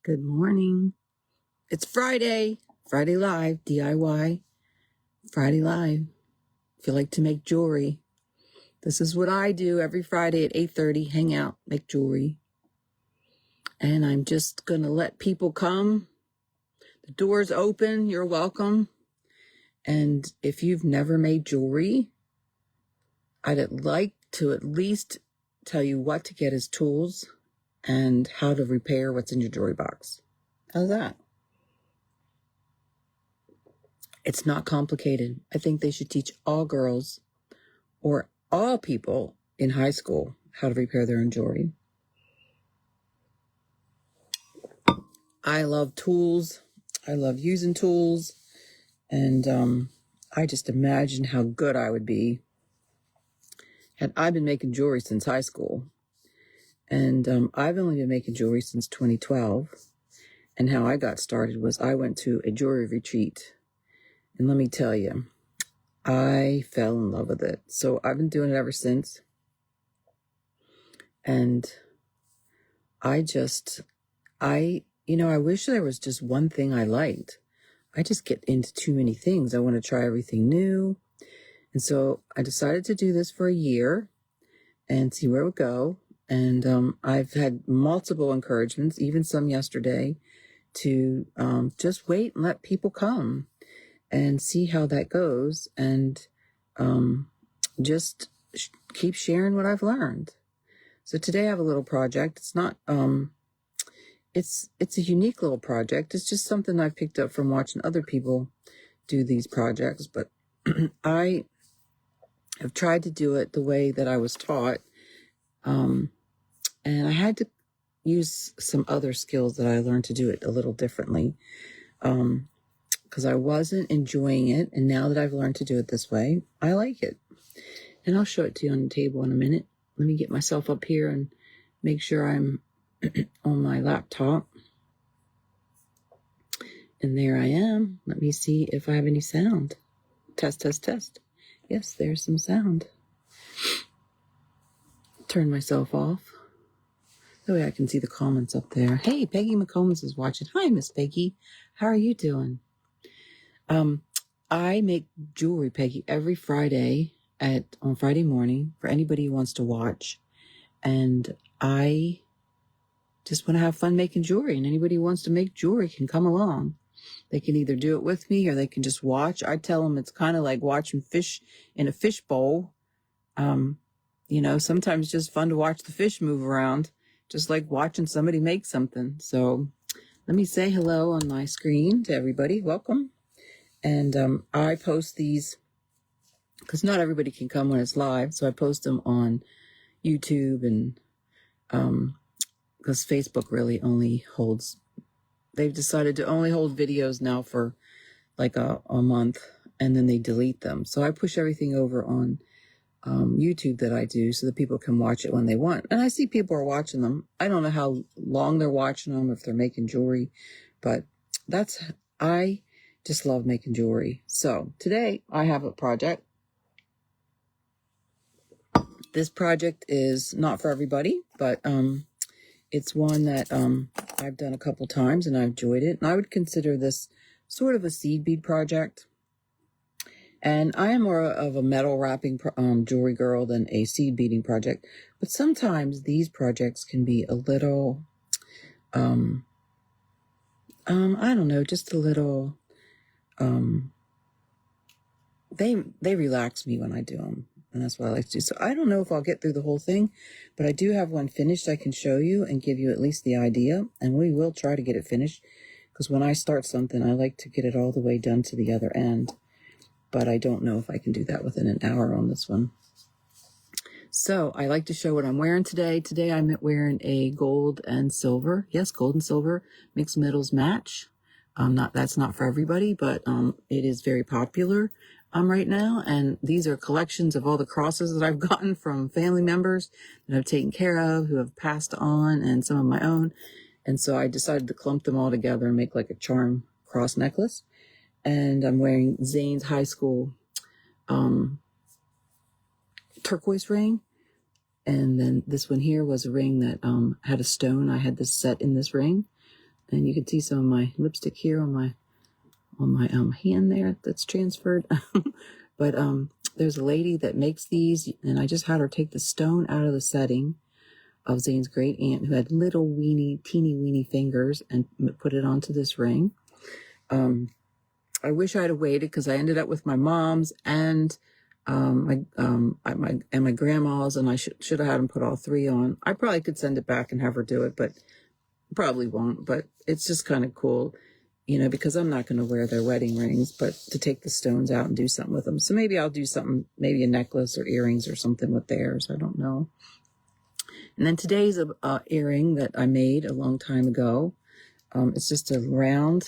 Good morning. It's Friday. Friday Live, DIY. Friday Live. If you like to make jewelry, this is what I do every Friday at 8:30. Hang out, make jewelry. And I'm just going to let people come. The door's open. You're welcome. And if you've never made jewelry, I'd like to at least tell you what to get as tools and how to repair what's in your jewelry box. How's that? It's not complicated. I think they should teach all girls or all people in high school how to repair their own jewelry. I love tools. I love using tools. And I just imagine how good I would be had I been making jewelry since high school. And I've only been making jewelry since 2012. And how I got started was I went to a jewelry retreat. And let me tell you, I fell in love with it. So I've been doing it ever since. And I wish there was just one thing I liked. I just get into too many things. I want to try everything new. And so I decided to do this for a year and see where it would go. And I've had multiple encouragements, even some yesterday, to just wait and let people come and see how that goes, and just keep sharing what I've learned. So today I have a little project. It's not, it's a unique little project. It's just something I picked up from watching other people do these projects, but I have tried to do it the way that I was taught. And I had to use some other skills that I learned to do it a little differently. Because I wasn't enjoying it. And now that I've learned to do it this way, I like it. And I'll show it to you on the table in a minute. Let me get myself up here and make sure I'm on my laptop. And there I am. Let me see if I have any sound. Test, test, test. Yes, there's some sound. Turn myself off. That way I can see the comments up there. Hey, Peggy McCombs is watching. Hi, Miss Peggy. How are you doing? I make jewelry, Peggy, every Friday on Friday morning for anybody who wants to watch. And I just want to have fun making jewelry, and anybody who wants to make jewelry can come along. They can either do it with me or they can just watch. I tell them it's kind of like watching fish in a fish bowl. Sometimes it's just fun to watch the fish move around, just like watching somebody make something. So let me say hello on my screen to everybody. Welcome. And I post these because not everybody can come when it's live. So I post them on YouTube, and because Facebook really only holds, they've decided to only hold videos now for like a month, and then they delete them. So I push everything over on YouTube that I do so that people can watch it when they want. And I see people are watching them. I don't know how long they're watching them, if they're making jewelry, but I just love making jewelry. So today I have a project. This project is not for everybody, but it's one that I've done a couple times and I've enjoyed it. And I would consider this sort of a seed bead project. And I am more of a metal wrapping jewelry girl than a seed beading project. But sometimes these projects can be a little, I don't know, just a little, they relax me when I do them. And that's what I like to do. So I don't know if I'll get through the whole thing, but I do have one finished I can show you and give you at least the idea. And we will try to get it finished, because when I start something, I like to get it all the way done to the other end. But I don't know if I can do that within an hour on this one. So I like to show what I'm wearing today. Today I'm wearing a gold and silver. Yes, gold and silver mixed metals match. That's not for everybody, but it is very popular right now. And these are collections of all the crosses that I've gotten from family members that I've taken care of, who have passed on, and some of my own. And so I decided to clump them all together and make like a charm cross necklace. And I'm wearing Zane's high school turquoise ring. And then this one here was a ring that had a stone. I had this set in this ring. And you can see some of my lipstick here on my hand there that's transferred. But there's a lady that makes these, and I just had her take the stone out of the setting of Zane's great aunt, who had little teeny weeny fingers, and put it onto this ring. I wish I'd have waited, because I ended up with my mom's and my grandma's, and I should have had them put all three on. I probably could send it back and have her do it, but probably won't. But it's just kind of cool, because I'm not going to wear their wedding rings, but to take the stones out and do something with them. So maybe I'll do something, maybe a necklace or earrings or something with theirs. I don't know. And then today's a earring that I made a long time ago. It's just a round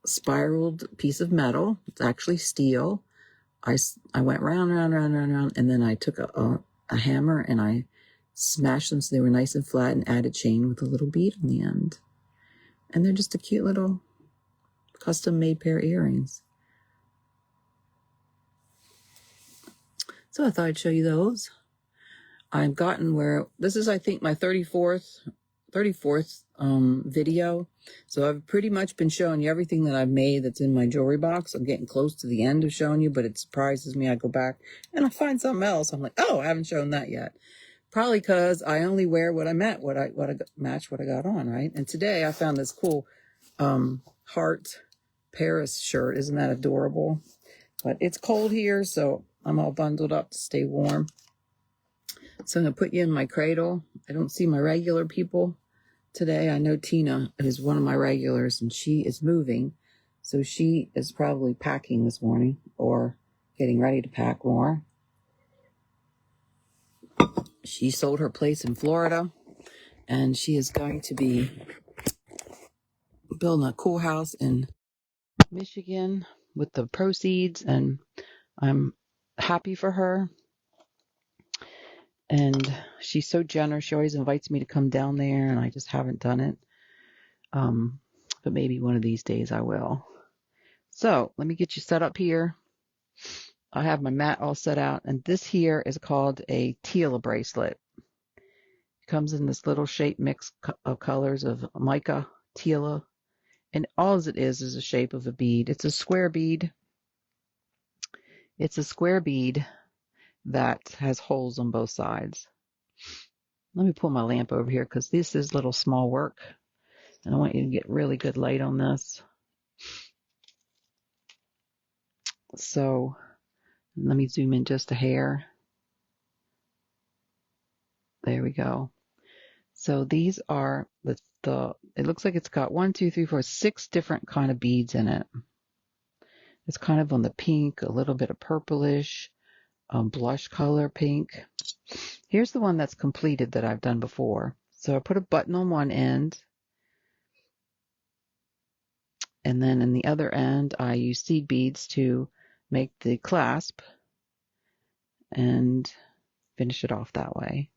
spiraled piece of metal. It's actually steel. I went round, and then I took a hammer and I smashed them so they were nice and flat, and added chain with a little bead on the end. And they're just a cute little custom-made pair of earrings. So I thought I'd show you those. I've gotten where, this is, I think, my 34th video. So I've pretty much been showing you everything that I've made that's in my jewelry box. I'm getting close to the end of showing you, but it surprises me. I go back and I find something else. I'm like, oh, I haven't shown that yet. Probably because I only wear what I match what I got on, right? And today I found this cool heart Paris shirt. Isn't that adorable? But it's cold here, so I'm all bundled up to stay warm. So I'm going to put you in my cradle. I don't see my regular people today. I know Tina is one of my regulars, and she is moving. So she is probably packing this morning, or getting ready to pack more. She sold her place in Florida, and she is going to be building a cool house in Michigan with the proceeds, and I'm happy for her. And she's so generous. She always invites me to come down there, and I just haven't done it. But maybe one of these days I will. So let me get you set up here. I have my mat all set out, and this here is called a Tila bracelet. It comes in this little shape mix of colors of mica, Tila, and all it is a shape of a bead. It's a square bead. It's a square bead that has holes on both sides. Let me pull my lamp over here, because this is little small work, and I want you to get really good light on this. So let me zoom in just a hair. There we go. So these are it looks like it's got 6 different kind of beads in it. It's kind of on the pink, a little bit of purplish, blush color pink. Here's the one that's completed that I've done before. So I put a button on one end, and then in the other end I use seed beads to make the clasp and finish it off that way.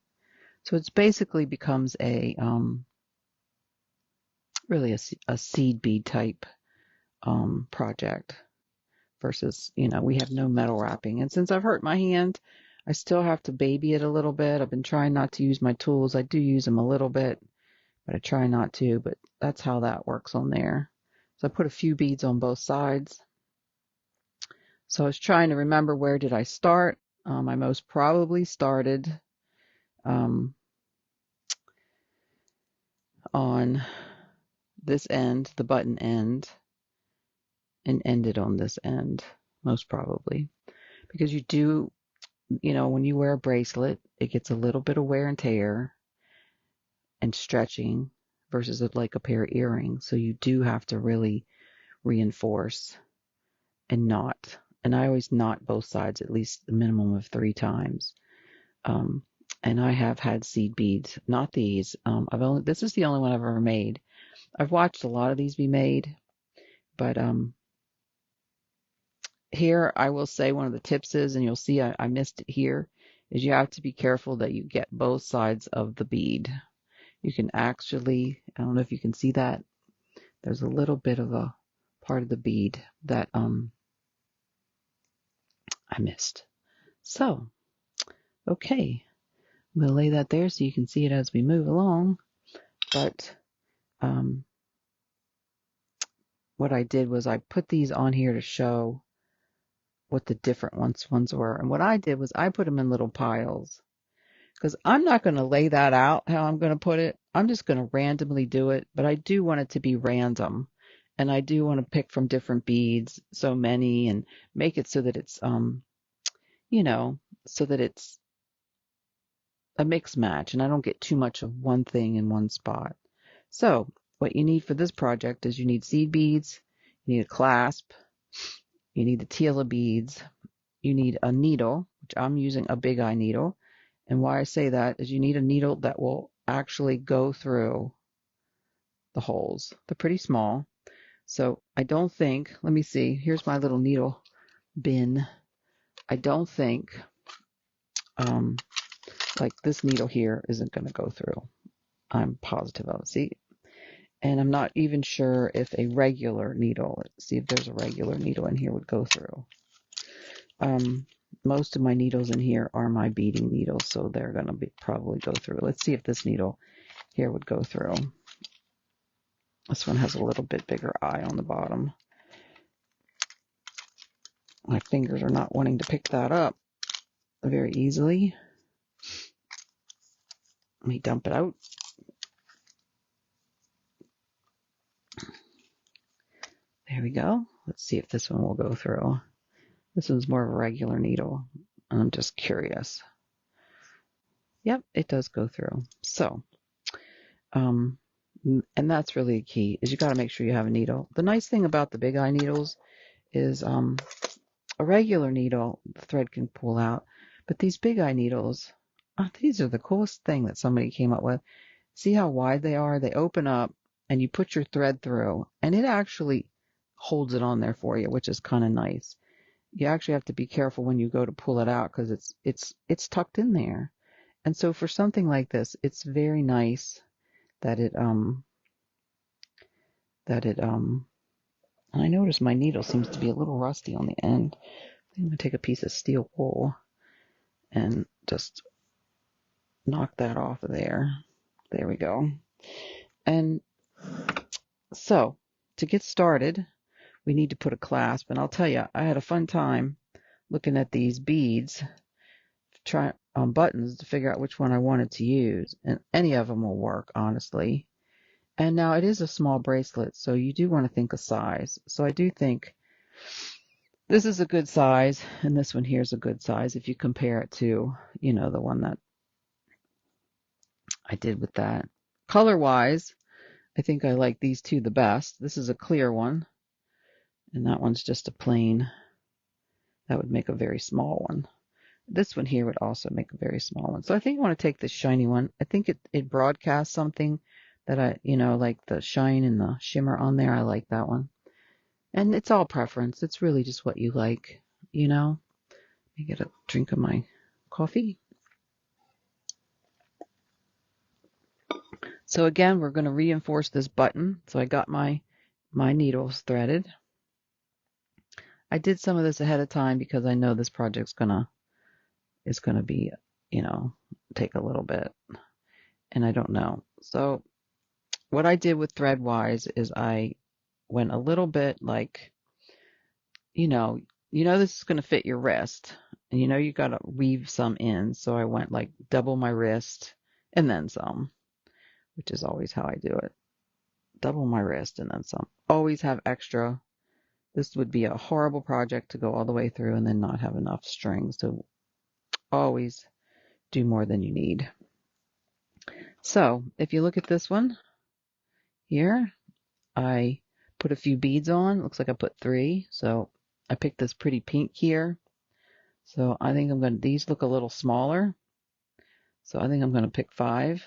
So it's basically becomes a really a seed bead type project, versus, we have no metal wrapping. And since I've hurt my hand, I still have to baby it a little bit. I've been trying not to use my tools. I do use them a little bit, but I try not to. But that's how that works on there. So I put a few beads on both sides. So I was trying to remember, where did I start? I most probably started on this end, the button end, and ended on this end, most probably. Because you do, when you wear a bracelet, it gets a little bit of wear and tear and stretching versus like a pair of earrings. So you do have to really reinforce and knot. And I always knot both sides at least a minimum of 3 times. And I have had seed beads, not these. This is the only one I've ever made. I've watched a lot of these be made, but here I will say one of the tips is, and you'll see I missed it here, is you have to be careful that you get both sides of the bead. You can actually, I don't know if you can see that, there's a little bit of a part of the bead that I missed. So, okay, I'm going to lay that there so you can see it as we move along. but what I did was I put these on here to show what the different ones were. And what I did was I put them in little piles because I'm not going to lay that out how I'm going to put it. I'm just going to randomly do it, but I do want it to be random. And I do want to pick from different beads, so many, and make it so that it's, so that it's a mix match and I don't get too much of one thing in one spot. So what you need for this project is you need seed beads, you need a clasp, you need the Tila beads, you need a needle, which I'm using a big eye needle. And why I say that is you need a needle that will actually go through the holes. They're pretty small. So I don't think, let me see, here's my little needle bin. I don't think, like this needle here isn't going to go through. I'm positive of it. See? And I'm not even sure if a regular needle, let's see if there's a regular needle in here would go through. Most of my needles in here are my beading needles, so they're going to probably go through. Let's see if this needle here would go through. This one has a little bit bigger eye on the bottom. My fingers are not wanting to pick that up very easily. Let me dump it out. There we go. Let's see if this one will go through. This one's more of a regular needle. I'm just curious. Yep, it does go through. So, and that's really key, is you got to make sure you have a needle. The nice thing about the big eye needles is a regular needle, the thread can pull out, but these big eye needles, these are the coolest thing that somebody came up with. See how wide they are? They open up and you put your thread through and it actually holds it on there for you, which is kind of nice. You actually have to be careful when you go to pull it out because it's tucked in there. And so for something like this, it's very nice that I notice my needle seems to be a little rusty on the end. I'm going to take a piece of steel wool and just knock that off of there. There we go. And so to get started, we need to put a clasp. And I'll tell you, I had a fun time looking at these beads, trying on buttons to figure out which one I wanted to use. And any of them will work, honestly. And now it is a small bracelet, so you do want to think of size. So I do think this is a good size, and this one here is a good size if you compare it to, the one that I did with that. Color-wise, I think I like these two the best. This is a clear one, and that one's just a plain. That would make a very small one. This one here would also make a very small one. So I think I want to take this shiny one. I think it broadcasts something that I, like the shine and the shimmer on there. I like that one. And it's all preference. It's really just what you like, Let me get a drink of my coffee. So again, we're going to reinforce this button. So I got my needles threaded. I did some of this ahead of time because I know this project's is gonna be, take a little bit, and I don't know. So what I did with thread wise is I went a little bit like, this is gonna fit your wrist, and you gotta weave some in. So I went like double my wrist and then some, which is always how I do it. Double my wrist and then some. Always have extra. This would be a horrible project to go all the way through and then not have enough strings. So always do more than you need. So if you look at this one here, I put a few beads on. Looks like I put 3. So I picked this pretty pink here. So I think these look a little smaller. So I think I'm going to pick 5,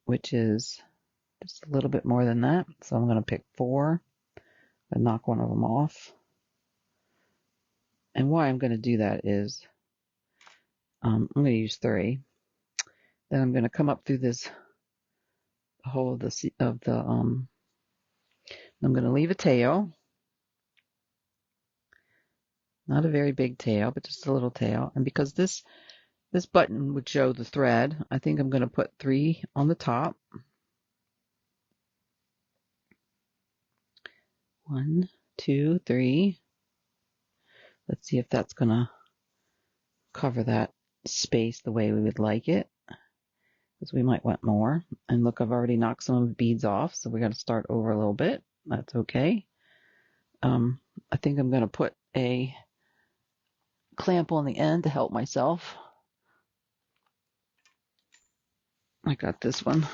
which is just a little bit more than that. So I'm going to pick 4 and knock one of them off. And why I'm going to do that is I'm going to use 3. Then I'm going to come up through this hole I'm going to leave a tail. Not a very big tail, but just a little tail. And because this This button would show the thread. I think I'm going to put 3 on the top. 1, 2, 3. Let's see if that's going to cover that space the way we would like it, because we might want more. And look, I've already knocked some of the beads off, so we got to start over a little bit. That's okay. I think I'm going to put a clamp on the end to help myself. I got this one.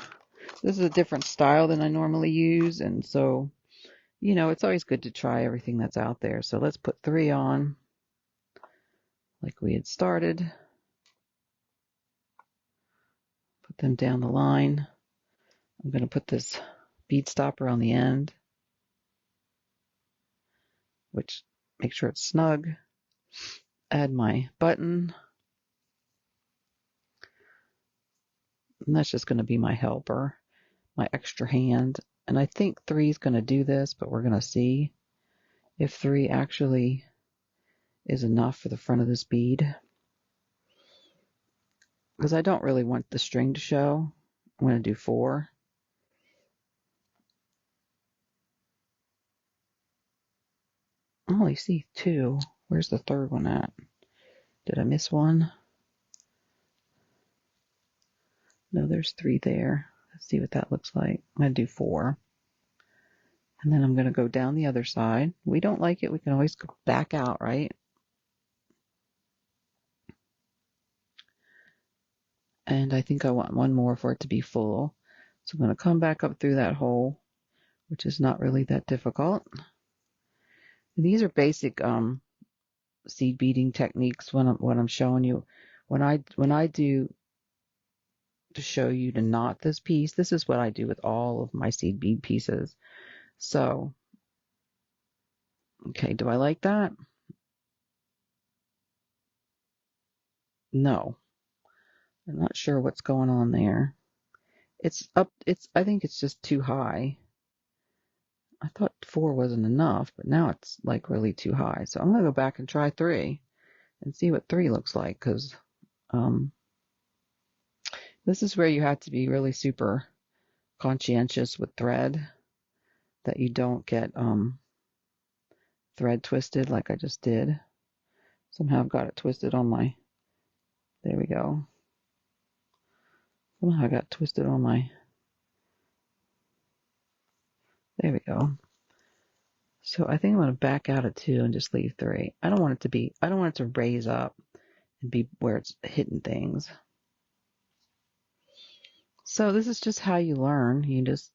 This is a different style than I normally use, and so, you know, it's always good to try everything that's out there. So let's put 3 on, like we had started. Put them down the line. I'm going to put this bead stopper on the end, which make sure it's snug. Add my button. And that's just going to be my helper, my extra hand. And I think 3 is going to do this, but we're going to see if 3 actually is enough for the front of this bead. Because I don't really want the string to show. I'm going to do 4. I only see 2. Where's the third one at? Did I miss one? No, there's 3 there. Let's see what that looks like. I'm going to do 4. And then I'm going to go down the other side. We don't like it, we can always go back out, right? And I think I want one more for it to be full. So I'm going to come back up through that hole, which is not really that difficult. These are basic seed beading techniques when I'm showing you. When I do to show you to knot this piece, this is what I do with all of my seed bead pieces. So, okay, do I like that? No. I'm not sure what's going on there. It's up, I think it's just too high. I thought 4 wasn't enough, but now it's like really too high. So I'm going to go back and try 3 and see what 3 looks like, because this is where you have to be really super conscientious with thread, that you don't get thread twisted like I just did. Somehow I've got it twisted on my, there we go. Somehow I got twisted on my, there we go. So I think I'm going to back out at 2 and just leave 3. I don't want it to raise up and be where it's hitting things. So this is just how you learn. You just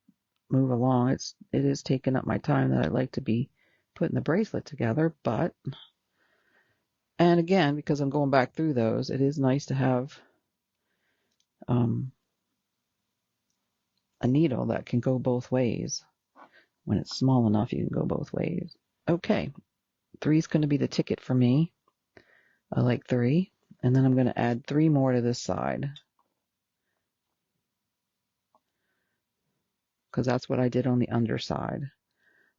move along. It is taking up my time that I'd like to be putting the bracelet together, but, and again, because I'm going back through those, it is nice to have a needle that can go both ways. When it's small enough, you can go both ways. Okay, 3 is going to be the ticket for me. I like 3. And then I'm going to add 3 more to this side, because that's what I did on the underside.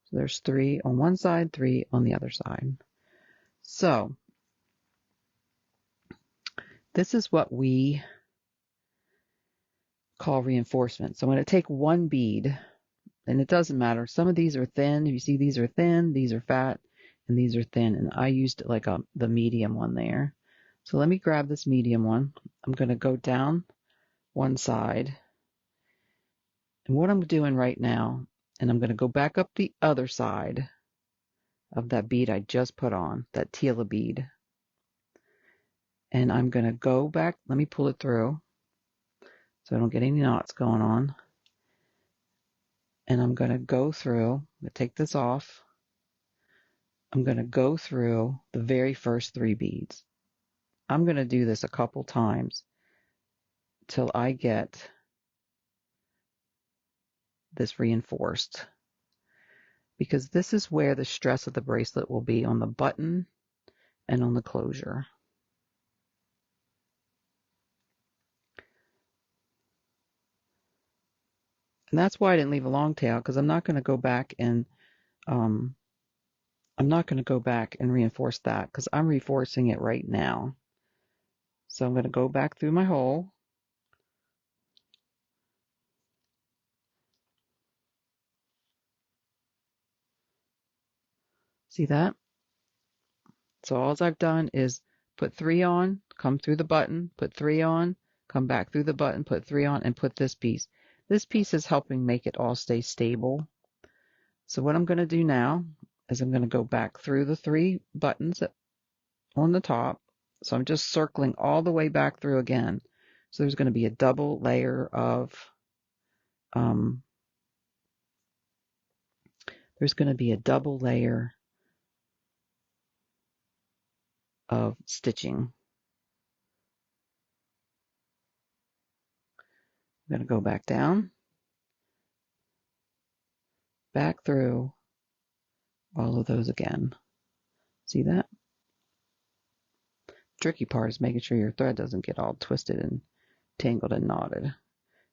So there's 3 on one side, 3 on the other side. So this is what we call reinforcement. So I'm going to take one bead, and it doesn't matter. Some of these are thin. If you see, these are thin, these are fat, and these are thin. And I used like the medium one there. So let me grab this medium one. I'm going to go down one side. And what I'm doing right now, and I'm going to go back up the other side of that bead I just put on, that Tila bead. And I'm going to go back. Let me pull it through so I don't get any knots going on. And I'm going to go through, I'm going to take this off. I'm going to go through the very first 3 beads. I'm going to do this a couple times till I get this reinforced, because this is where the stress of the bracelet will be, on the button and on the closure. And that's why I didn't leave a long tail, because I'm not going to go back and reinforce that, because I'm reinforcing it right now. So I'm going to go back through my hole. See that? So all I've done is put 3 on, come through the button, put 3 on, come back through the button, put 3 on, and put this piece. This piece is helping make it all stay stable. So what I'm going to do now is I'm going to go back through the 3 buttons on the top. So I'm just circling all the way back through again. So there's going to be a double layer of stitching. I'm going to go back down, back through all of those again. See that? Tricky part is making sure your thread doesn't get all twisted and tangled and knotted.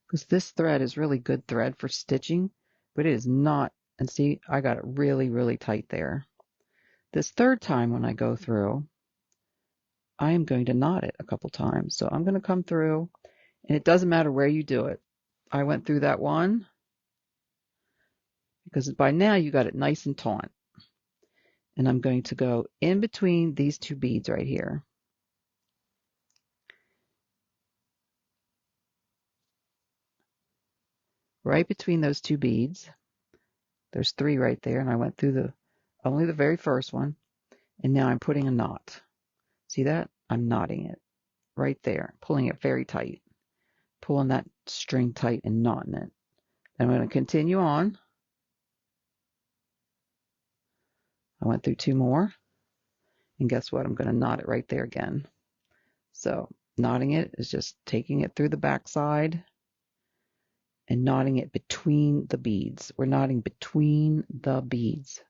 Because this thread is really good thread for stitching, but it is not. And see, I got it really, really tight there. This third time when I go through, I am going to knot it a couple times. So I'm going to come through, and it doesn't matter where you do it. I went through that one because by now you got it nice and taut. And I'm going to go in between these 2 beads right here. Right between those 2 beads. There's 3 right there, and I went through only the very first one, and now I'm putting a knot. See that? I'm knotting it right there, pulling it very tight, pulling that string tight and knotting it. I'm going to continue on. I went through 2 more, and guess what? I'm going to knot it right there again. So knotting it is just taking it through the back side and knotting it between the beads. We're knotting between the beads.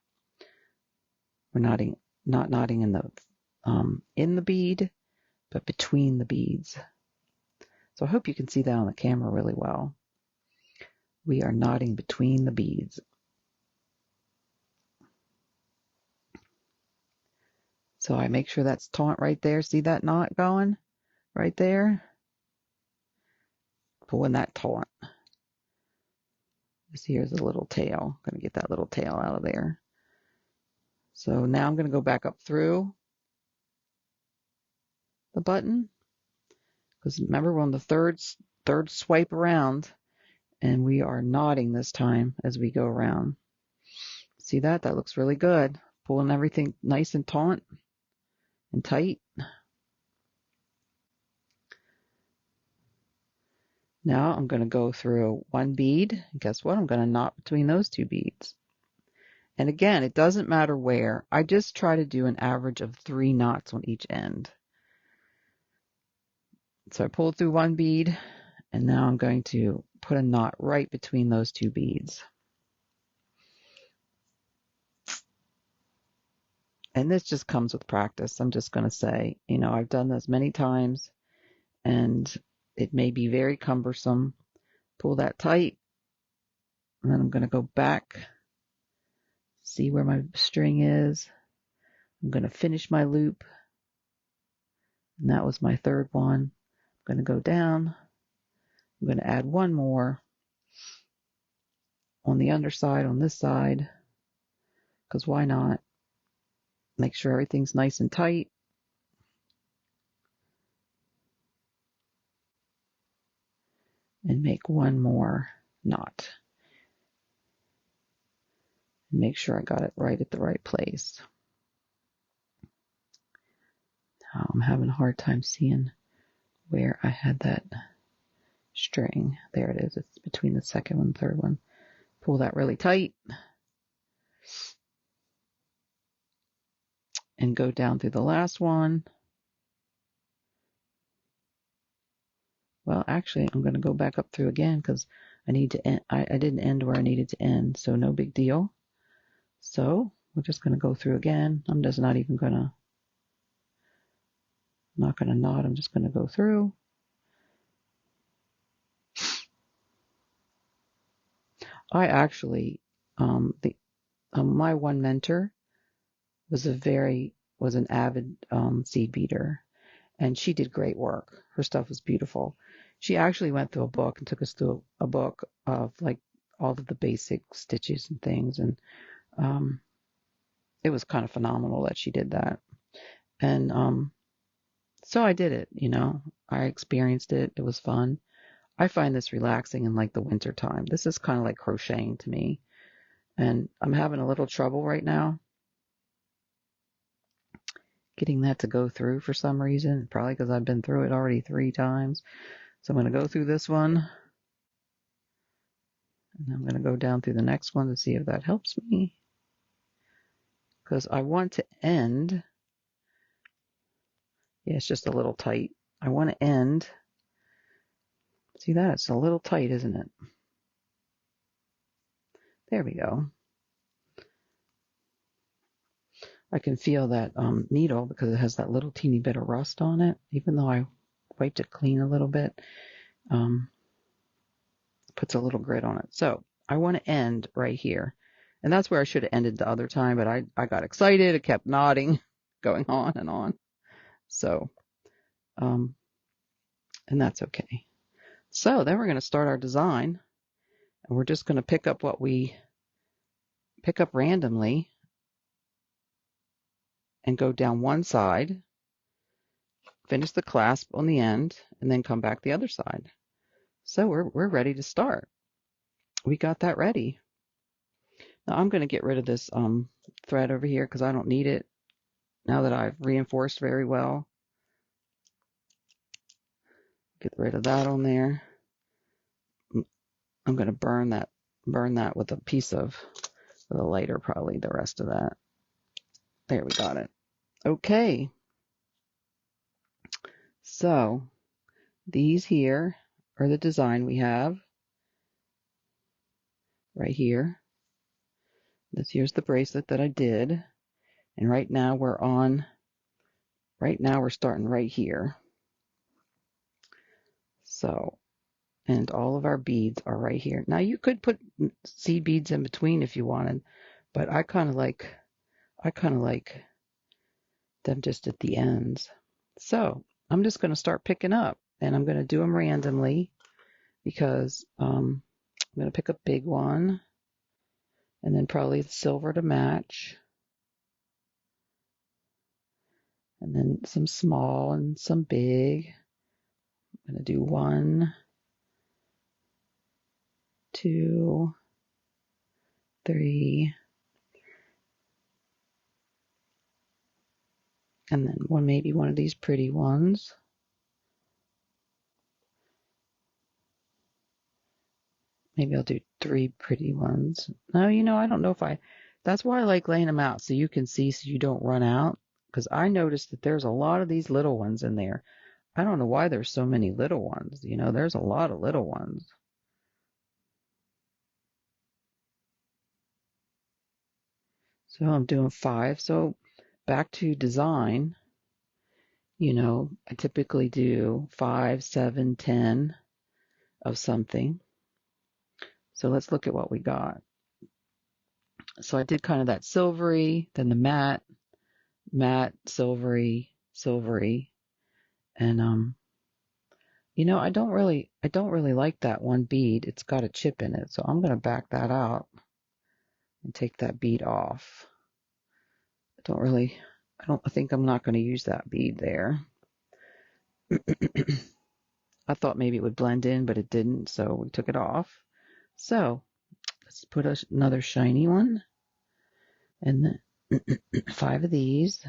We're not knotting in the bead, but between the beads. So I hope you can see that on the camera really well. We are knotting between the beads. So I make sure that's taut right there. See that knot going right there? Pulling that taut. This here's a little tail. I'm going to get that little tail out of there. So now I'm going to go back up through the button, because remember we're on the third swipe around, and we are knotting this time as we go around. See that? That looks really good. Pulling everything nice and taut and tight. Now I'm going to go through 1 bead. And guess what? I'm going to knot between those 2 beads. And again, it doesn't matter where. I just try to do an average of 3 knots on each end. So I pulled through 1 bead, and now I'm going to put a knot right between those 2 beads. And this just comes with practice. I'm just going to say, I've done this many times, and it may be very cumbersome. Pull that tight, and then I'm going to go back, see where my string is. I'm going to finish my loop, and that was my 3rd one. I'm going to go down. I'm going to add 1 more on the underside, on this side, because why not? Make sure everything's nice and tight. And make 1 more knot. Make sure I got it right at the right place. Now I'm having a hard time seeing where I had that string. There it is. It's between the 2nd one and 3rd one. Pull that really tight. And go down through the last one. Well, actually, I'm going to go back up through again because I need to end. I didn't end where I needed to end, so no big deal. So we're just going to go through again. I'm just not even going to, not going to knot. I'm just going to go through. I actually, my one mentor was an avid seed beater, and she did great work. Her stuff was beautiful. She actually went through a book and took us through a book of like all of the basic stitches and things, and it was kind of phenomenal that she did that. And so I did it, I experienced it. It was fun. I find this relaxing in like the winter time. This is kind of like crocheting to me. And I'm having a little trouble right now getting that to go through for some reason, probably because I've been through it already 3 times. So I'm going to go through this one, and I'm going to go down through the next one to see if that helps me, because I want to end. Yeah, it's just a little tight. I want to end. See that? It's a little tight, isn't it? There we go. I can feel that needle because it has that little teeny bit of rust on it, even though I wiped it clean a little bit. Puts a little grit on it. So I want to end right here. And that's where I should have ended the other time, but I got excited. It kept nodding, going on and on. So, and that's okay. So then we're going to start our design, and we're just going to pick up what we pick up randomly and go down one side, finish the clasp on the end, and then come back the other side. So we're ready to start. We got that ready. Now I'm going to get rid of this thread over here because I don't need it now that I've reinforced very well. Get rid of that on there. I'm going to burn that with a piece of with a lighter, probably the rest of that. There, we got it. Okay. So these here are the design we have right here. Here's the bracelet that I did. And right now we're starting right here. So, and all of our beads are right here. Now you could put seed beads in between if you wanted, but I kind of like them just at the ends. So I'm just going to start picking up, and I'm going to do them randomly because I'm going to pick a big one and then probably the silver to match, and then some small and some big. I'm going to do 1, 2, 3, and then maybe one of these pretty ones. Maybe I'll do 3 pretty ones. No, I don't know if that's why I like laying them out so you can see, so you don't run out, because I noticed that there's a lot of these little ones in there. I don't know why there's so many little ones. There's a lot of little ones. So I'm doing 5. So back to design, I typically do 5, 7, 10 of something. So let's look at what we got. So I did kind of that silvery, then the matte, silvery, and I don't really like that one bead. It's got a chip in it, so I'm going to back that out and take that bead off. I think I'm not going to use that bead there. I thought maybe it would blend in, but it didn't, so we took it off. So let's put another shiny one, and then 5 of these.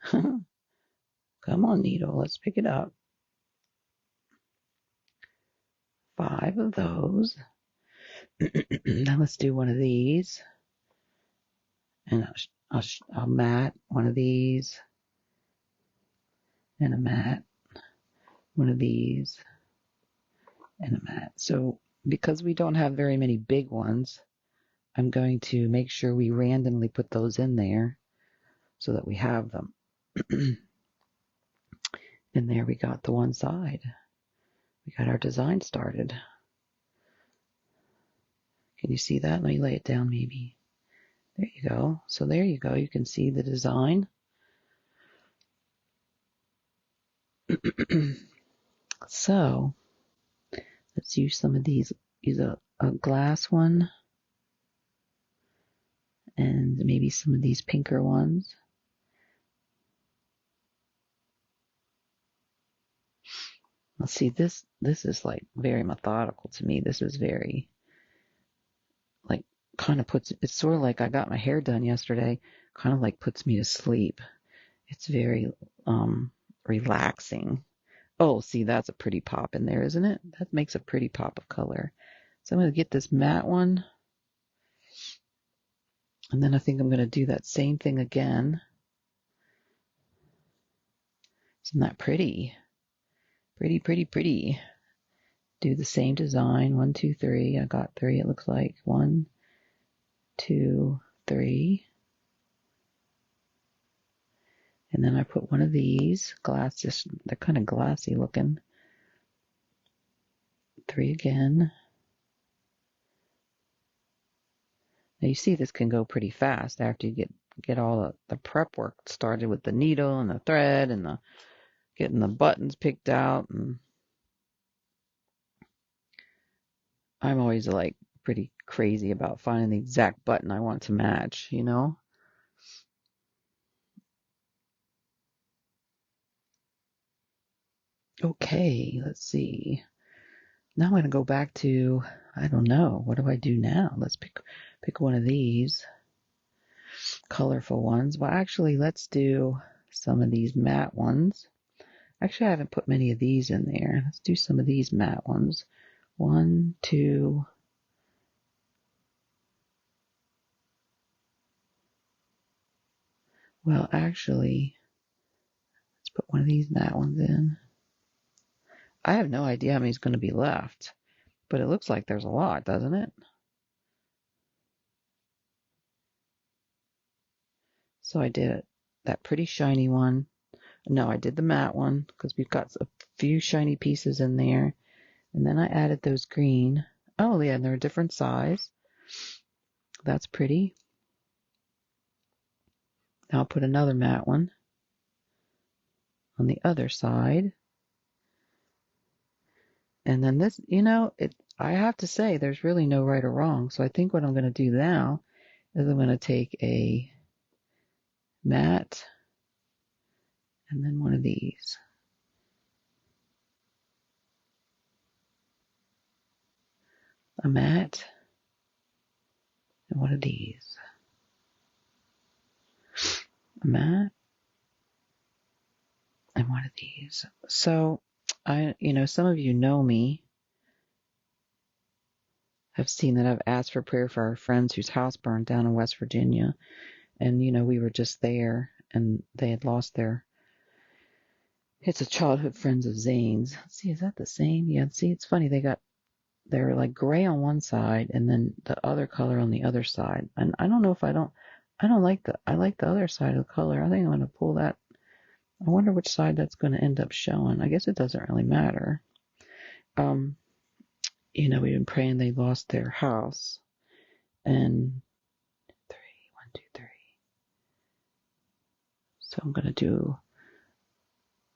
Come on, needle, let's pick it up. 5 of those. Now let's do one of these, and I'll mat one of these, and a mat one of these, and a mat. So because we don't have very many big ones, I'm going to make sure we randomly put those in there so that we have them. And there we got the one side. We got our design started. Can you see that? Let me lay it down maybe. There you go. So there you go. You can see the design. So let's use some of these. Use a glass one and maybe some of these pinker ones. Let's see, this is like very methodical to me. This is very like kind of puts, it's sort of like I got my hair done yesterday, kind of like puts me to sleep. It's very relaxing. Oh, see, that's a pretty pop in there, isn't it? That makes a pretty pop of color. So I'm going to get this matte one. And then I think I'm going to do that same thing again. Isn't that pretty? Pretty, pretty, pretty. Do the same design. 1, 2, 3. I got 3, it looks like. 1, 2, 3. And then I put one of these glass, just they're kind of glassy looking. 3 again. Now you see this can go pretty fast after you get all the prep work started with the needle and the thread and the getting the buttons picked out. And I'm always like pretty crazy about finding the exact button I want to match, you know? Okay, let's see. Now I'm going to go back to, I don't know, what do I do now? Let's pick one of these colorful ones. Well, actually, let's do some of these matte ones. Actually, I haven't put many of these in there. Let's do some of these matte ones. 1, 2. Well, actually, let's put one of these matte ones in. I have no idea how many's going to be left, but it looks like there's a lot, doesn't it? So I did that pretty shiny one. No, I did the matte one because we've got a few shiny pieces in there. And then I added those green. Oh, yeah, and they're a different size. That's pretty. Now I'll put another matte one on the other side. And then this, you know, I have to say there's really no right or wrong. So I think what I'm going to do now is I'm going to take a matte and then one of these. A matte and one of these. A matte and one of these. So some of you know me, have seen that I've asked for prayer for our friends whose house burned down in West Virginia. And, we were just there and they had lost it's a childhood friends of Zane's. Let's see, is that the same? Yeah, see, it's funny. They're like gray on one side and then the other color on the other side. And I don't know if I like the other side of the color. I think I'm going to pull that. I wonder which side that's going to end up showing. I guess it doesn't really matter. We've been praying they lost their house. And 3, 1, 2, 3. So I'm going to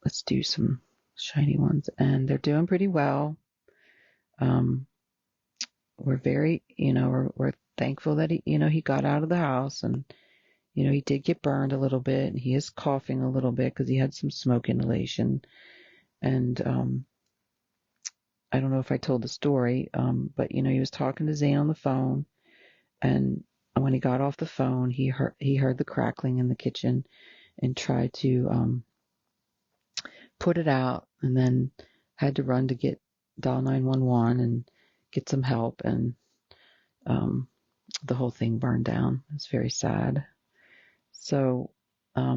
let's do some shiny ones. And they're doing pretty well. We're very, we're thankful that he got out of the house and, he did get burned a little bit and he is coughing a little bit because he had some smoke inhalation. And, I don't know if I told the story, but, he was talking to Zane on the phone and when he got off the phone, he heard the crackling in the kitchen and tried to, put it out and then had to run to dial 911 and get some help. And, the whole thing burned down. It's very sad. So, I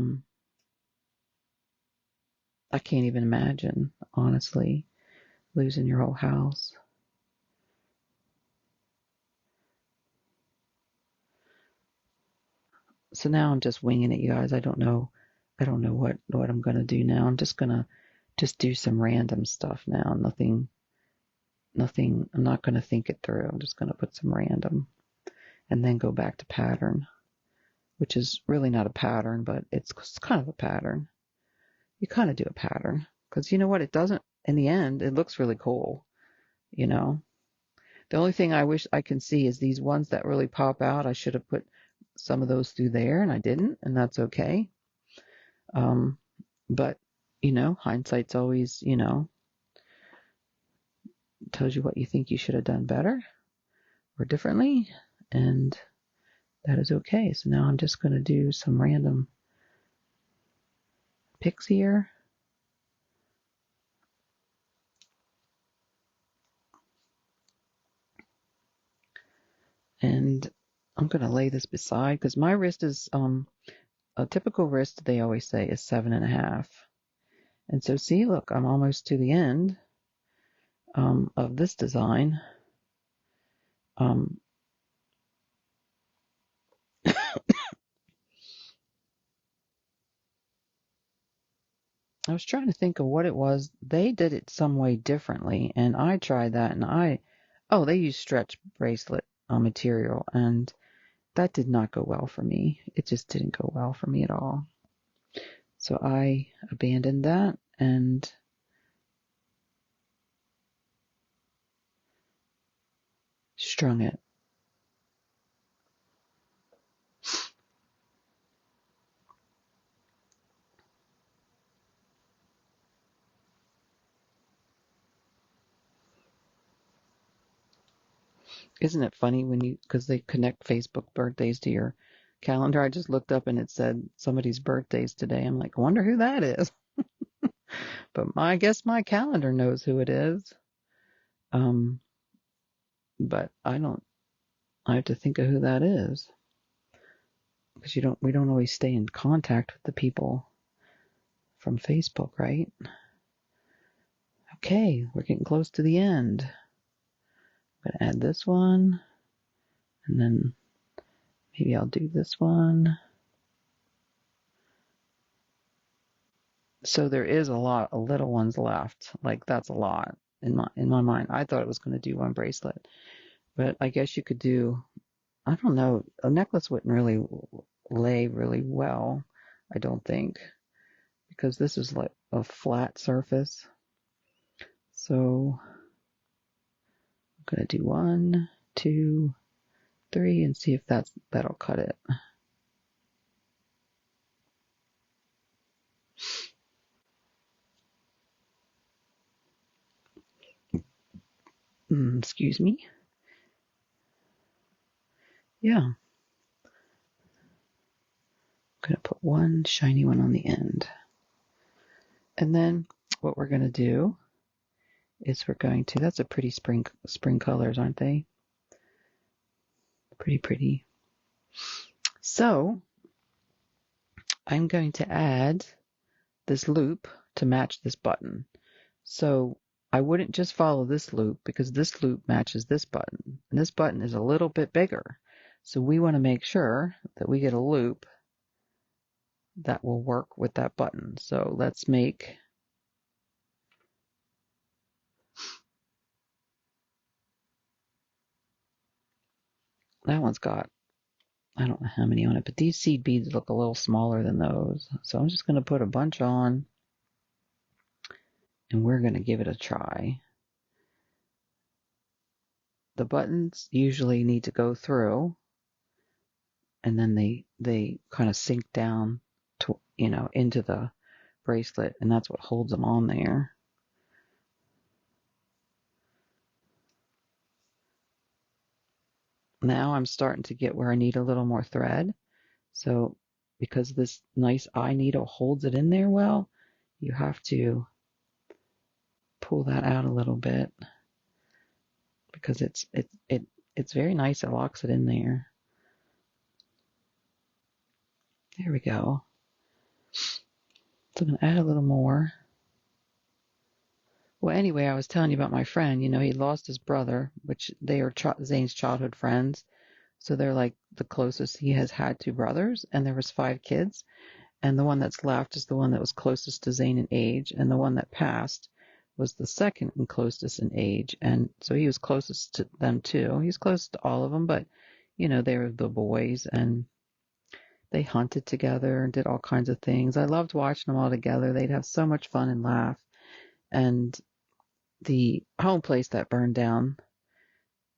can't even imagine, honestly, losing your whole house. So now I'm just winging it, you guys. I don't know what I'm going to do now. I'm just going to do some random stuff now. nothing, I'm not going to think it through. I'm just going to put some random and then go back to pattern, which is really not a pattern, but it's kind of a pattern. You kind of do a pattern because you know what? It doesn't, in the end, it looks really cool, you know. The only thing I wish I can see is these ones that really pop out. I should have put some of those through there and I didn't, and that's okay. But, you know, hindsight's always, you know, tells you what you think you should have done better or differently, and that is okay. So now I'm just going to do some random picks here. And I'm going to lay this beside because my wrist is, a typical wrist, they always say, is 7.5. And so see, look, I'm almost to the end of this design. I was trying to think of what it was. They did it some way differently, and I tried that, and they used stretch bracelet material, and that did not go well for me. It just didn't go well for me at all. So I abandoned that and strung it. Isn't it funny because they connect Facebook birthdays to your calendar? I just looked up and it said somebody's birthday's today. I'm like, I wonder who that is. But I guess my calendar knows who it is. But I have to think of who that is. Because we don't always stay in contact with the people from Facebook, right? Okay, we're getting close to the end. I'm going to add this one, and then maybe I'll do this one. So there is a lot of little ones left. Like that's a lot in my mind. I thought it was going to do one bracelet, but I guess you could do, I don't know, a necklace wouldn't really lay really well, I don't think, because this is like a flat surface. So I'm going to do 1, 2, 3 and see if that'll cut it. Excuse me. Yeah. I'm going to put one shiny one on the end. And then what we're going to do is that's a pretty spring colors, aren't they? Pretty. So I'm going to add this loop to match this button. So I wouldn't just follow this loop because this loop matches this button. And this button is a little bit bigger. So we want to make sure that we get a loop that will work with that button. So let's make that one's got, I don't know how many on it, but these seed beads look a little smaller than those. So I'm just going to put a bunch on and we're going to give it a try. The buttons usually need to go through and then they kind of sink down to, into the bracelet, and that's what holds them on there. Now I'm starting to get where I need a little more thread. So because this nice eye needle holds it in there well, you have to pull that out a little bit because it's very nice. It locks it in there. There we go. So I'm going to add a little more. Well, anyway, I was telling you about my friend. He lost his brother, which they are Zane's childhood friends. So they're like the closest he has had to brothers. And there was 5 kids. And the one that's left is the one that was closest to Zane in age. And the one that passed was the second and closest in age, and so he was closest to them too. He was close to all of them, but they were the boys, and they hunted together and did all kinds of things. I loved watching them all together. They'd have so much fun and laugh. And the home place that burned down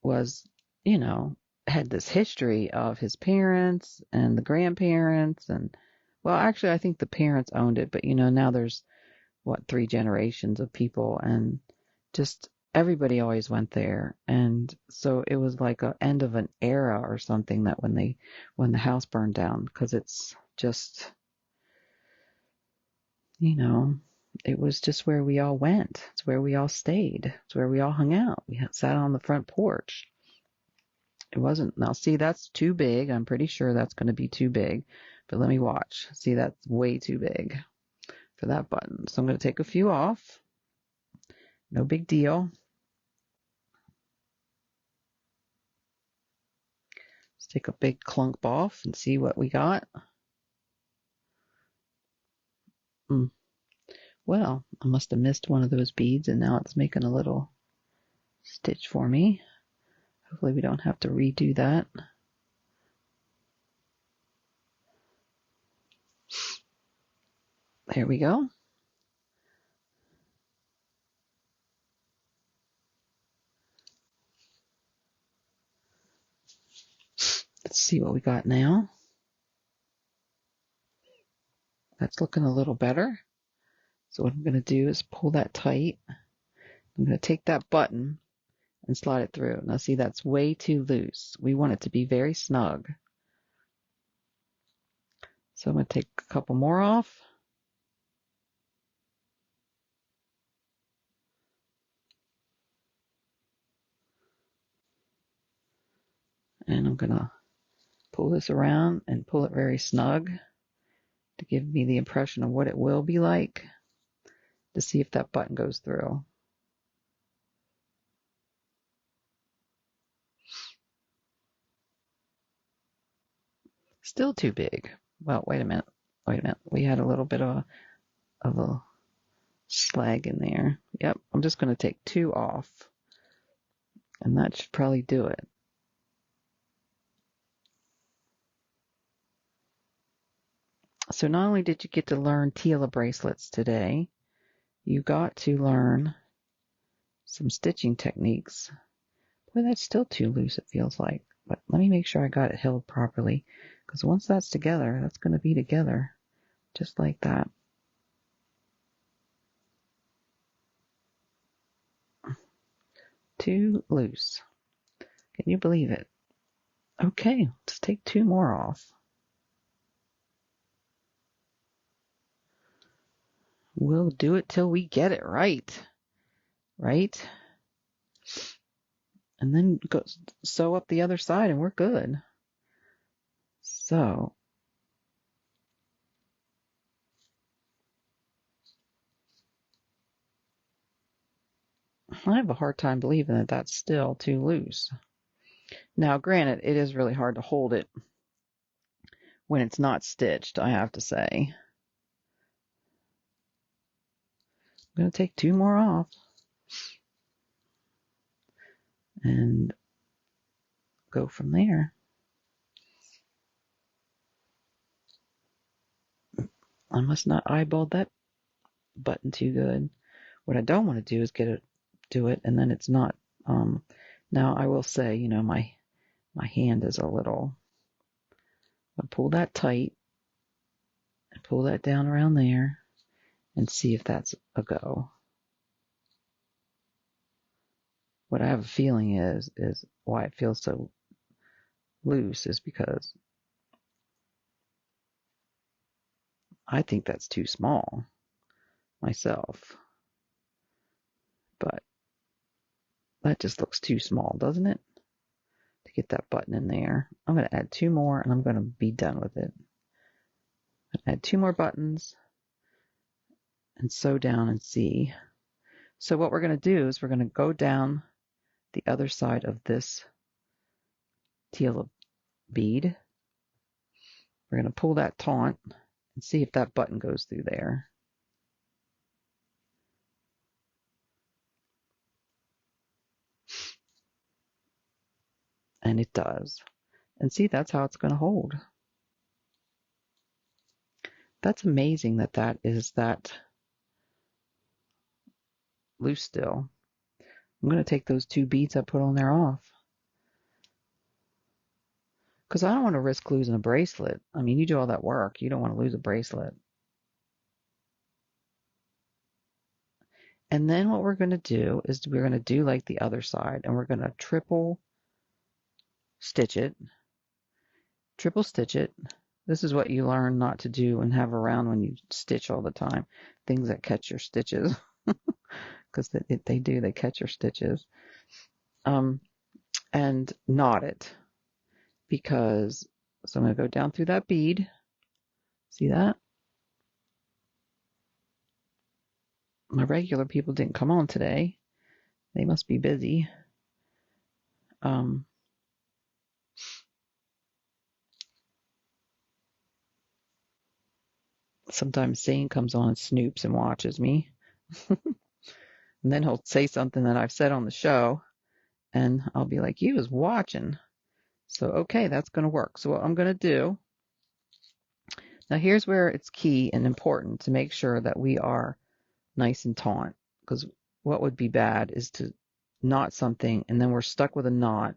was, had this history of his parents and the grandparents. And, well, actually, I think the parents owned it, but, now there's, 3 generations of people, and just everybody always went there. And so it was like a end of an era or something, that when the house burned down, because it's just, it was just where we all went. It's where we all stayed. It's where we all hung out. We sat on the front porch. It wasn't, now see, that's too big. I'm pretty sure that's going to be too big, but let me watch. See, that's way too big for that button. So I'm going to take a few off. No big deal. Let's take a big clump off and see what we got. Well, I must have missed one of those beads, and now it's making a little stitch for me. Hopefully we don't have to redo that. There we go. Let's see what we got now. That's looking a little better. So what I'm going to do is pull that tight. I'm going to take that button and slide it through. Now see, that's way too loose. We want it to be very snug. So I'm going to take a couple more off. And I'm going to pull this around and pull it very snug to give me the impression of what it will be like, to see if that button goes through. Still too big. Well, wait a minute. We had a little bit of a slag in there. Yep, I'm just going to take 2 off, and that should probably do it. So not only did you get to learn Tila bracelets today, you got to learn some stitching techniques. Boy, that's still too loose, it feels like. But let me make sure I got it held properly, because once that's together, that's going to be together, just like that. Too loose. Can you believe it? Okay, let's take 2 more off. We'll do it till we get it right. Right? And then go sew up the other side and we're good. So I have a hard time believing that that's still too loose. Now, granted, it is really hard to hold it when it's not stitched, I have to say. I'm going to take 2 more off. And go from there. I must not eyeball that button too good. What I don't want to do is do it, and then it's not. Now I will say, my hand is a little. I'll pull that tight and pull that down around there and see if that's a go. What I have a feeling is why it feels so loose is because I think that's too small myself. But that just looks too small, doesn't it? To get that button in there. I'm going to add 2 more and I'm going to be done with it. Add 2 more buttons and sew down and see. So what we're going to do is we're going to go down the other side of this Tila bead. We're going to pull that taunt and see if that button goes through there. And it does. And see, that's how it's going to hold. That's amazing that that is that loose still. I'm going to take those 2 beads I put on there off. Because I don't want to risk losing a bracelet. I mean, you do all that work. You don't want to lose a bracelet. And then what we're going to do is we're going to do like the other side. And we're going to triple stitch it. Triple stitch it. This is what you learn not to do and have around when you stitch all the time. Things that catch your stitches. Because they do. They catch your stitches. And knot it. Because, so I'm going to go down through that bead. See that? My regular people didn't come on today. They must be busy. Sometimes Zane comes on and snoops and watches me. And then he'll say something that I've said on the show. And I'll be like, you was watching. So, okay, that's going to work. So what I'm going to do. Now here's where it's key and important to make sure that we are nice and taut. Because what would be bad is to knot something and then we're stuck with a knot.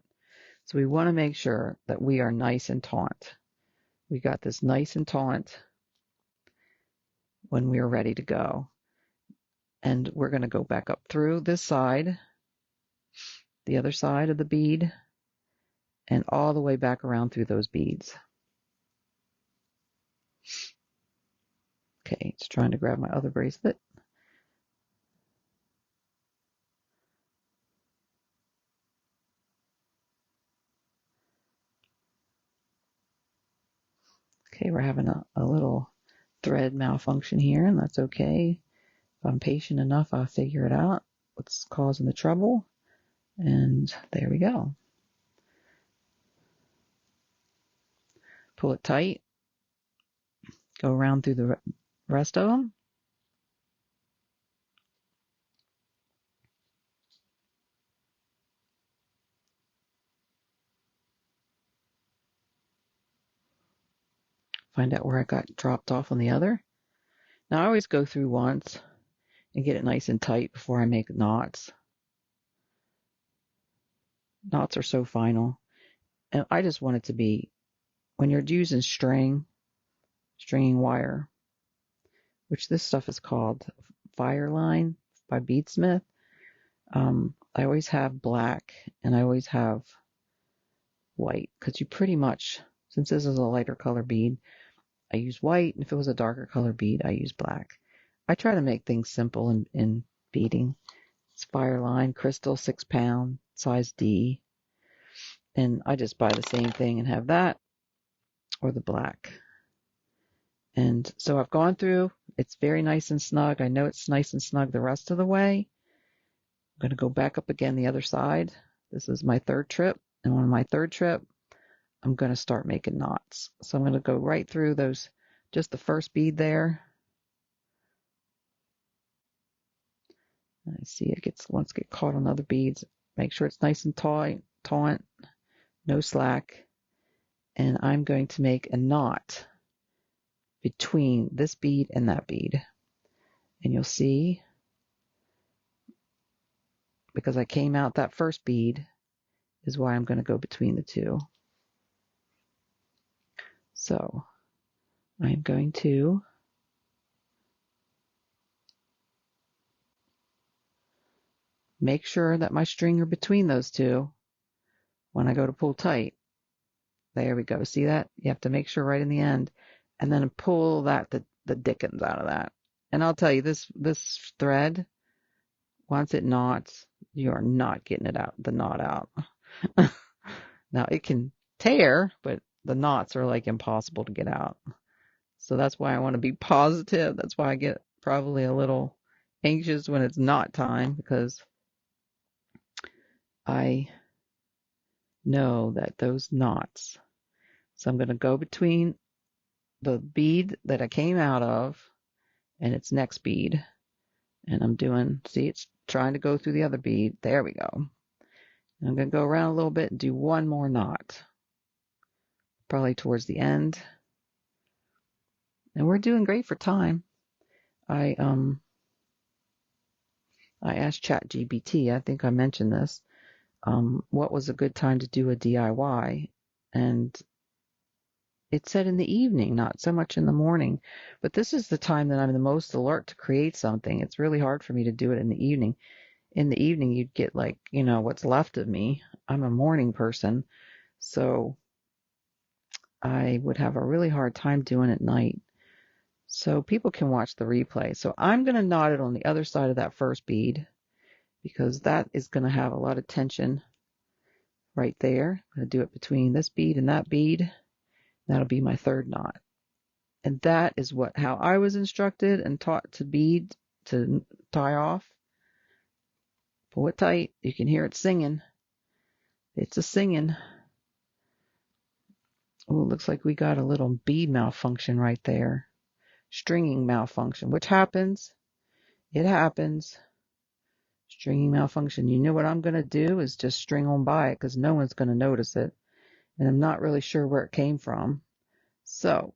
So we want to make sure that we are nice and taut. We got this nice and taut when we are ready to go. And we're going to go back up through this side, the other side of the bead, and all the way back around through those beads. Okay, it's trying to grab my other bracelet. Okay, we're having a little thread malfunction here, and that's okay. If I'm patient enough, I'll figure it out, what's causing the trouble. And there we go. Pull it tight. Go around through the rest of them. Find out where I got dropped off on the other. Now I always go through once and get it nice and tight before I make knots. Knots are so final. And I just want it to be, when you're using stringing wire, which this stuff is called Fireline by Beadsmith. I always have black and I always have white because you pretty much, since this is a lighter color bead, I use white, and if it was a darker color bead, I use black. I try to make things simple in beading. It's Fireline Crystal 6 pound, size D. And I just buy the same thing and have that or the black. And so I've gone through. It's very nice and snug. I know it's nice and snug the rest of the way. I'm going to go back up again the other side. This is my 3rd trip. And on my 3rd trip, I'm going to start making knots. So I'm going to go right through those, just the first bead there. I see it wants to get caught on other beads. Make sure it's nice and taut, no slack. And I'm going to make a knot between this bead and that bead. And you'll see, because I came out that first bead, is why I'm going to go between the two. So I'm going to make sure that my string are between those two when I go to pull tight. There we go. See that? You have to make sure right in the end, and then pull the dickens out of that. And I'll tell you, this thread, once it knots, you are not getting it out, the knot out. Now it can tear, but the knots are like impossible to get out. So that's why I want to be positive. That's why I get probably a little anxious when it's knot time, because I know that those knots. So I'm going to go between the bead that I came out of and its next bead. And I'm doing, see, it's trying to go through the other bead. There we go. I'm going to go around a little bit and do one more knot, probably towards the end. And we're doing great for time. I asked ChatGPT, I think I mentioned this, what was a good time to do a DIY, and it said in the evening, not so much in the morning. But this is the time that I'm the most alert to create something. It's really hard for me to do it in the evening. In the evening, you'd get like, what's left of me. I'm a morning person, so I would have a really hard time doing it at night. So people can watch the replay. So I'm going to knot it on the other side of that first bead because that is going to have a lot of tension right there. I'm going to do it between this bead and that bead. That'll be my third knot. And that is how I was instructed and taught to tie off. Pull it tight. You can hear it singing. It's a singing. Oh, it looks like we got a little bead malfunction right there. Stringing malfunction, which happens. It happens. Stringing malfunction. You know what I'm going to do is just string on by it because no one's going to notice it. And I'm not really sure where it came from. So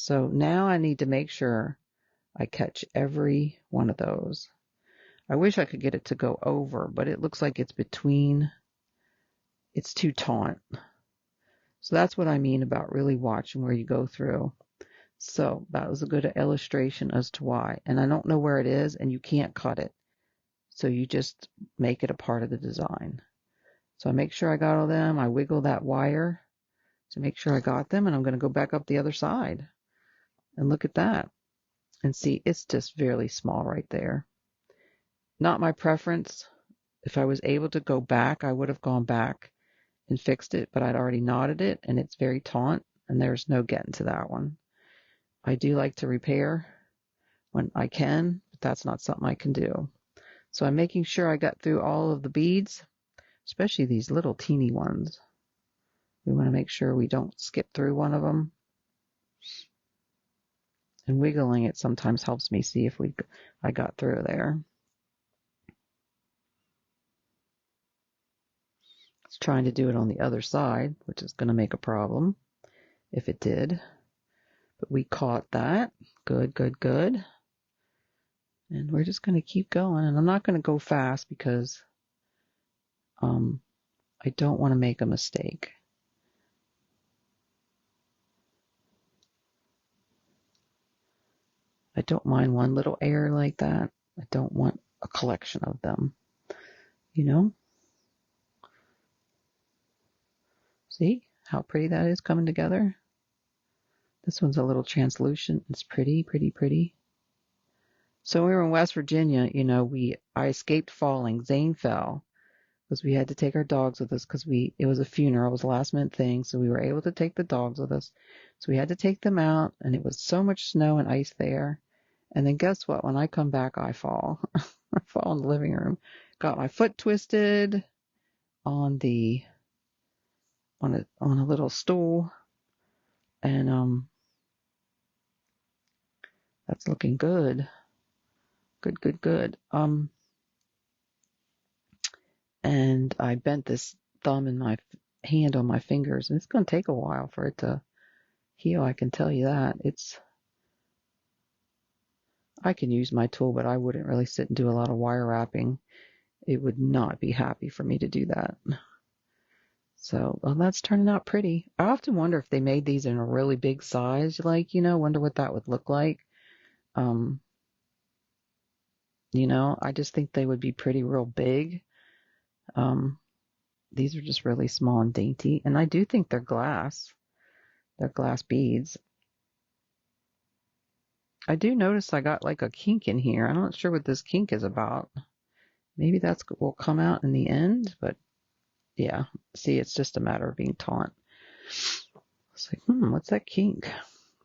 now I need to make sure I catch every one of those. I wish I could get it to go over, but it looks like it's too taut. So that's what I mean about really watching where you go through. So that was a good illustration as to why. And I don't know where it is, and you can't cut it. So you just make it a part of the design. So I make sure I got all them. I wiggle that wire to make sure I got them, and I'm going to go back up the other side. And look at that. And see, it's just really small right there. Not my preference. If I was able to go back, I would have gone back and fixed it, but I'd already knotted it, and it's very taut, and there's no getting to that one. I do like to repair when I can, but that's not something I can do. So I'm making sure I got through all of the beads, especially these little teeny ones. We want to make sure we don't skip through one of them. And wiggling it sometimes helps me see if I got through there. It's trying to do it on the other side, which is going to make a problem if it did. But we caught that. Good, good, good. And we're just going to keep going. And I'm not going to go fast because I don't want to make a mistake. I don't mind one little error like that. I don't want a collection of them. See how pretty that is coming together? This one's a little translucent. It's pretty, pretty, pretty. So we were in West Virginia, I escaped falling. Zane fell because we had to take our dogs with us because it was a funeral. It was a last minute thing. So we were able to take the dogs with us. So we had to take them out, and it was so much snow and ice there. And then guess what? When I come back, I fall. I fall in the living room. Got my foot twisted on a little stool. And that's looking good. Good, good, good. And I bent this thumb and my hand on my fingers, and it's going to take a while for it to heal. I can tell you that. I can use my tool, but I wouldn't really sit and do a lot of wire wrapping. It would not be happy for me to do that. So, well, that's turning out pretty. I often wonder if they made these in a really big size, wonder what that would look like. I just think they would be pretty real big. These are just really small and dainty, and I do think they're glass. They're glass beads. I do notice I got like a kink in here. I'm not sure what this kink is about. Maybe will come out in the end, but yeah. See, it's just a matter of being taut. It's like, what's that kink?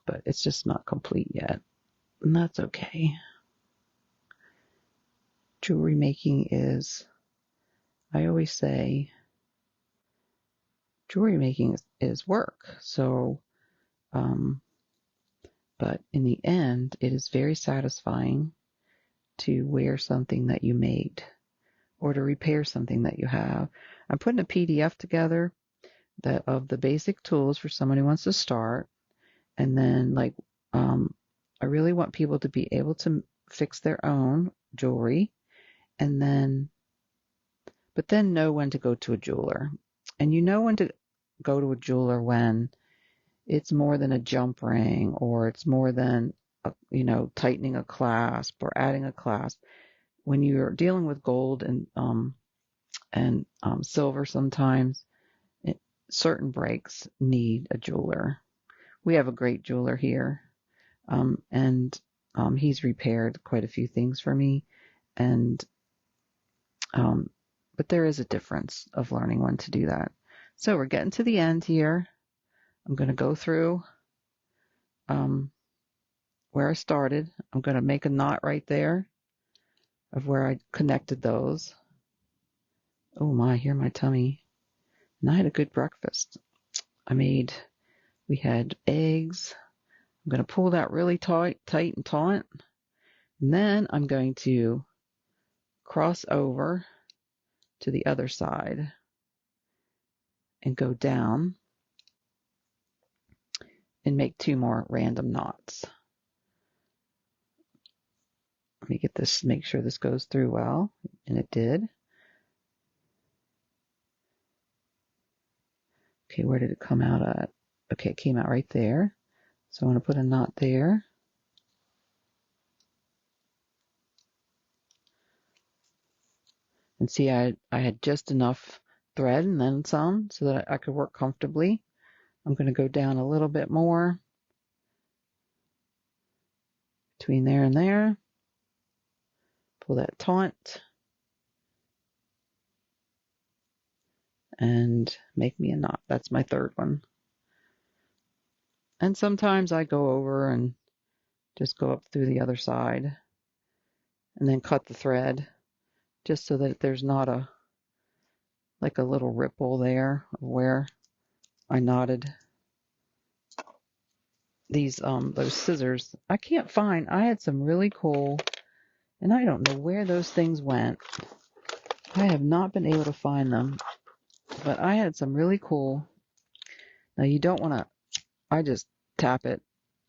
But it's just not complete yet, and that's okay. Jewelry making I always say, jewelry making is work. So, but in the end, it is very satisfying to wear something that you made or to repair something that you have. I'm putting a PDF together of the basic tools for someone who wants to start. And then I really want people to be able to fix their own jewelry but then know when to go to a jeweler. And you know when to go to a jeweler when it's more than a jump ring or it's more than, tightening a clasp or adding a clasp. When you're dealing with gold and silver sometimes, certain breaks need a jeweler. We have a great jeweler here, and he's repaired quite a few things for me. And but there is a difference of learning when to do that. So we're getting to the end here. I'm going to go through where I started. I'm going to make a knot right there of where I connected those. Oh my, hear my tummy. And I had a good breakfast. We had eggs. I'm going to pull that really tight and taut. And then I'm going to cross over to the other side and go down and make 2 more random knots. Let me get this, make sure this goes through well, and it did. Okay, where did it come out at? Okay, it came out right there. So I want to put a knot there. And see, I had just enough thread and then some so that I could work comfortably. I'm going to go down a little bit more between there and there. Pull that taut and make me a knot. That's my 3rd one. And sometimes I go over and just go up through the other side and then cut the thread just so that there's not a little ripple there where I knotted those scissors. I can't find, I had some really cool, and I don't know where those things went. I have not been able to find them, but I had some really cool. Now you don't want to, I just tap it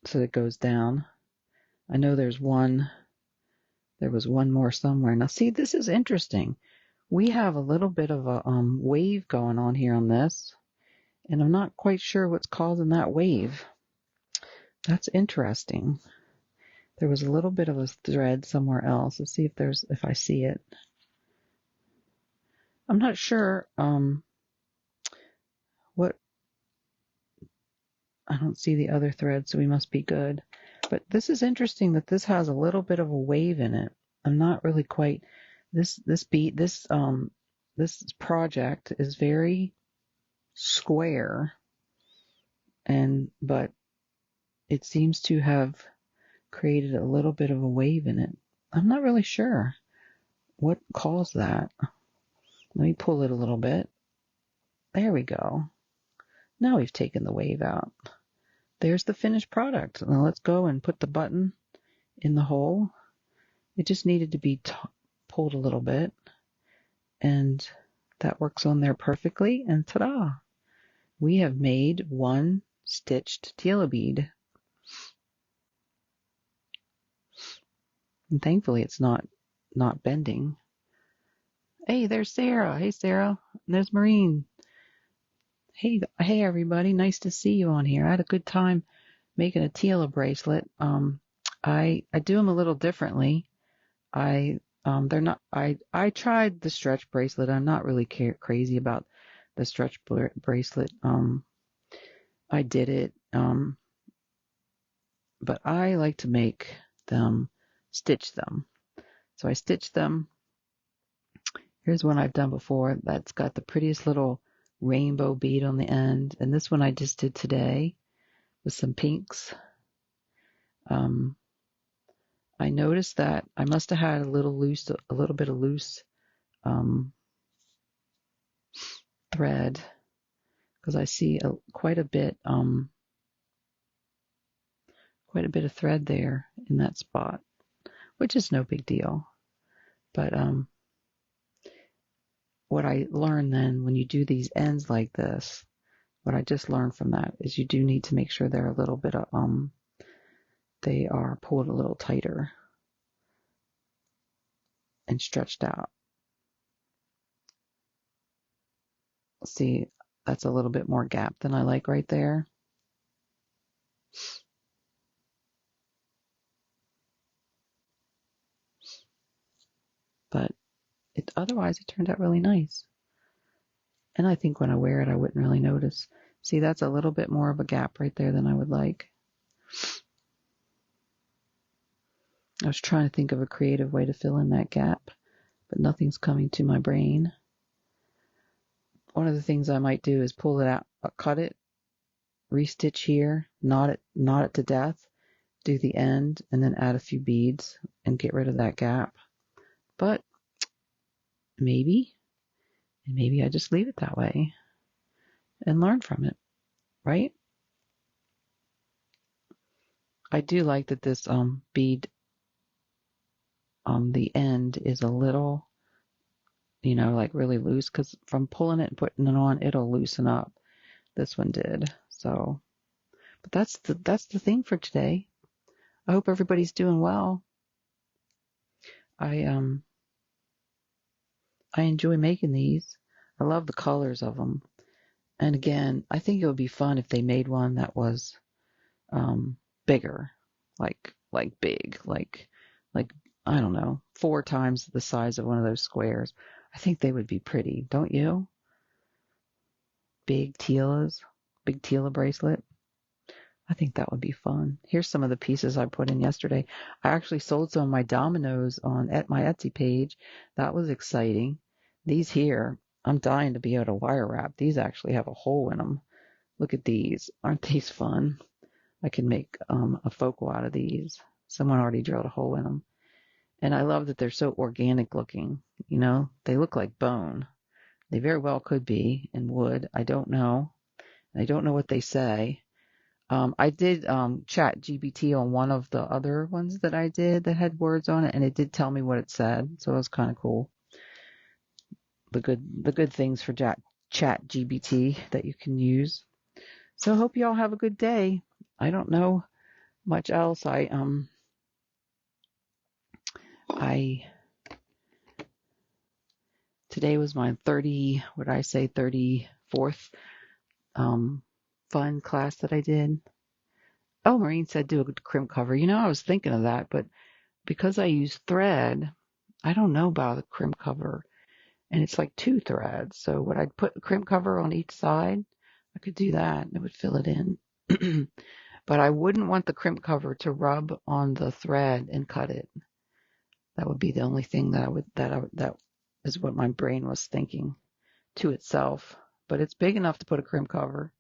so it goes down. I know there was one more somewhere. Now see, this is interesting. We have a little bit of a wave going on here on this, and I'm not quite sure what's causing that wave. That's interesting. There was a little bit of a thread somewhere else. Let's see if I see it. I'm not sure what. I don't see the other thread, so we must be good. But this is interesting that this has a little bit of a wave in it. I'm not really quite. This project is very square, but it seems to have created a little bit of a wave in it. I'm not really sure what caused that. Let me pull it a little bit. There we go. Now we've taken the wave out. There's the finished product. Now let's go and put the button in the hole. It just needed to be pulled a little bit, and that works on there perfectly, and ta-da! We have made 1 stitched Tila bead. And thankfully it's not bending. Hey, there's Sarah. Hey, Sarah. And there's Maureen. Hey, everybody. Nice to see you on here. I had a good time making a Tila bracelet. I do them a little differently. They're not. I tried the stretch bracelet. I'm not really crazy about the stretch bracelet. I did it. But I like to stitch them. So I stitched them. Here's one I've done before. That's got the prettiest little rainbow bead on the end. And this one I just did today with some pinks. I noticed that I must have had a little bit of loose thread, because I see quite a bit of thread there in that spot which is no big deal. But what I learned then when you do these ends like this, what I just learned from that is you do need to make sure they're a little bit of, they are pulled a little tighter and stretched out. See, that's a little bit more gap than I like right there. But otherwise it turned out really nice. And I think when I wear it, I wouldn't really notice. See, that's a little bit more of a gap right there than I would like. I was trying to think of a creative way to fill in that gap, but nothing's coming to my brain. One of the things I might do is pull it out, cut it, restitch here, knot it to death, do the end, and then add a few beads and get rid of that gap. But maybe I just leave it that way and learn from it, right? I do like that this bead on the end is a little, like really loose, because from pulling it and putting it on, it'll loosen up. This one did. So, but that's the thing for today. I hope everybody's doing well. I enjoy making these. I love the colors of them. And again, I think it would be fun if they made one that was bigger, like big, like I don't know, 4 times the size of one of those squares. I think they would be pretty, don't you? Big Tila bracelet. I think that would be fun. Here's some of the pieces I put in yesterday. I actually sold some of my dominoes at my Etsy page. That was exciting. These here, I'm dying to be able to wire wrap. These actually have a hole in them. Look at these. Aren't these fun? I can make a focal out of these. Someone already drilled a hole in them. And I love that they're so organic looking. They look like bone. They very well could be in wood. I don't know. I don't know what they say. I did chat GPT on one of the other ones that I did that had words on it, and it did tell me what it said, so it was kind of cool. The good things for chat GPT that you can use. So I hope you all have a good day. I don't know much else. Today was my 34th fun class that I did. Oh, Maureen said do a crimp cover. I was thinking of that, but because I use thread, I don't know about the crimp cover. And it's like 2 threads. So would I put the crimp cover on each side? I could do that. It would fill it in. But I wouldn't want the crimp cover to rub on the thread and cut it. That would be the only thing that is what my brain was thinking to itself. But it's big enough to put a crimp cover.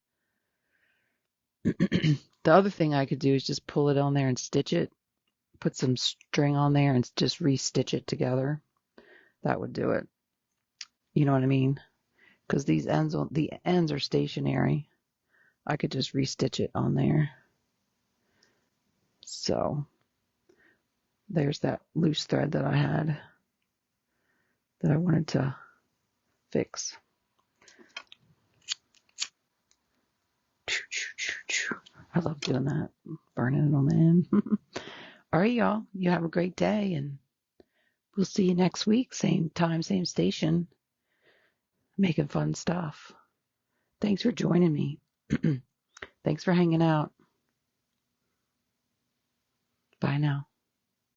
The other thing I could do is just pull it on there and stitch it. Put some string on there and just re-stitch it together. That would do it. You know what I mean? Because the ends are stationary. I could just re-stitch it on there. So there's that loose thread that I had that I wanted to fix. I love doing that, burning it on the end. All right, y'all. You have a great day, and we'll see you next week. Same time, same station. Making fun stuff. Thanks for joining me. Thanks for hanging out. Bye now.